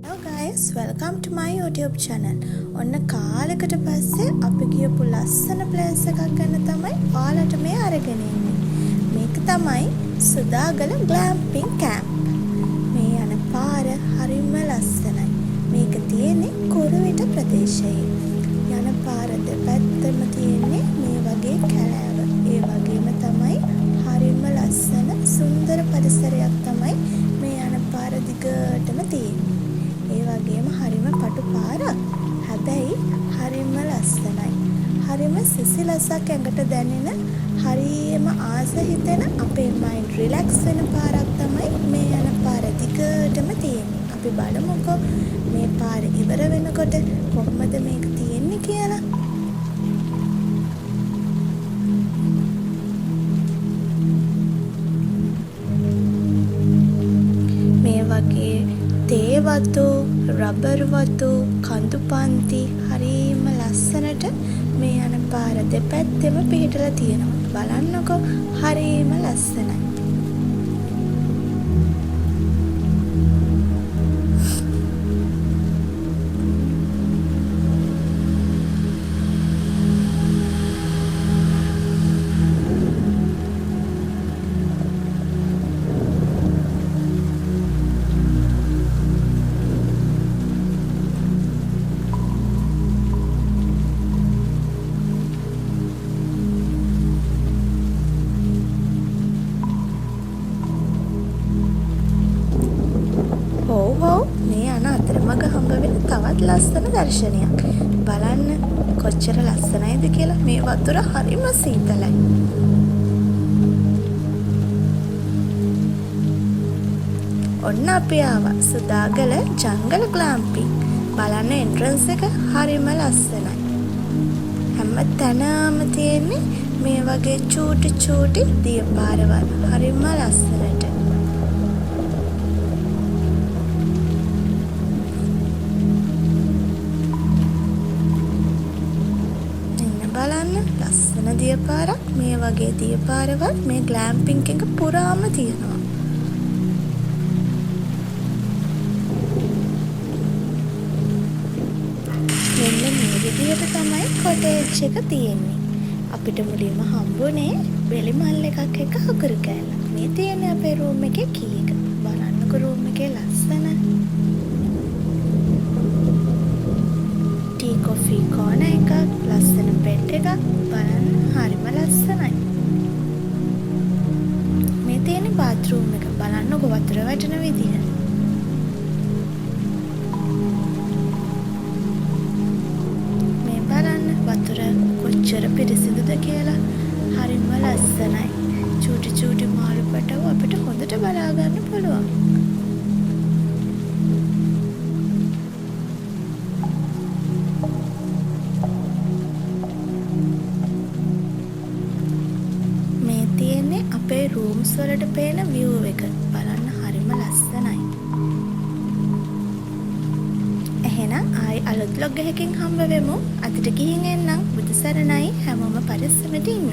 Hello guys, welcome to my YouTube channel. ඔන්න කාලෙකට පස්සේ අපි ගියපු ලස්සන ප්ලේස් එකක් ගැන තමයි ඔයාලට මේ අරගෙන ඉන්නේ. මේක තමයි සුදාගල glamping camp. මේ යන පාර හරිම ලස්සනයි. මේක තියෙන්නේ කුරුවිට ප්‍රදේශයේ. යන පාර දෙපැත්තම තියෙන්නේ මේ වගේ කැලෑව. ඒ වගේම තමයි හරිම ලස්සන සුන්දර පරිසරයක් තමයි මේ යන පාර දිගටම තියෙන්නේ. ඒ වගේම හරිම පටු පාරක්. හැබැයි හරිම ලස්සනයි. හරිම සිසිලසක් ඇඟට දැනෙන, හරිම ආස හිතෙන, අපේ මයින්ඩ් රිලැක්ස් වෙන පාරක් තමයි මේ යන පාර දිගටම තියෙන්නේ. අපි බලමුකෝ මේ පාර ඉවර වෙනකොට කොහොමද මේක තියෙන්නේ කියලා. මේ වගේ තේ වතු, රබර් වතු, කඳු පන්ති හරිම ලස්සනට මේ යන පාර දෙපැත්තෙම පිහිටලා තියෙනවා. බලන්නකෝ හරිම ලස්සනයි. මේ යන අතරමඟ හම්බ වෙන තවත් ලස්සන දර්ශනයක්. බලන්න කොච්චර ලස්සනයිද කියලා. මේ වතුර හරිම සීතලයි. ඔන්න අපි ආවා සුදාගල ජංගල glamping. බලන්න එන්ට්‍රන්ස් එක හරිම ලස්සනයි. හැම තැනම තියෙන්නේ මේ වගේ චූටි චූටි දිය පාරවල්. හරිම ලස්සනට. බලන්න ලස්සන දිය පාරක්. මේ වගේ දිය පාරවල් මේ glamping එක පුරාම තියෙනවා. මෙන්න මේ විදිහට තමයි කොටේජ් එක තියෙන්නේ. අපිට මුලින්ම හම්බුනේ බෙලි මල් එකක් එක හකුරු කෑල්ල. මේ තියෙන්නේ අපේ රූම් එකේ කී එක. බලන්නකෝ රූම් එකේ ලස්සන ටී කොෆි කෝන එකක්, ලස්සන බෙඩ් එකක්. බලන්න හරිම ලස්සනයි. මේ තියෙන බාත්රූම් එක. බලන්නකෝ වතුර වැටෙන විදිහ. මේ බලන්න වතුර කොච්චර පිරිසිදුද කියලා. හරිම ලස්සනයි. චූටි චූටි මාළු පැටව අපිට හොඳට බලා ගන්න පුළුවන්. අපේ රූම්ස් වලට පේන view එක. බලන්න හරිම ලස්සනයි. එහෙනම් ආයි අලුත් vlog එකකින් හම්බ වෙමු. අදට ගිහින් එන්නම්. බුදු සරණයි. හැමෝම පරිස්සමට ඉන්න.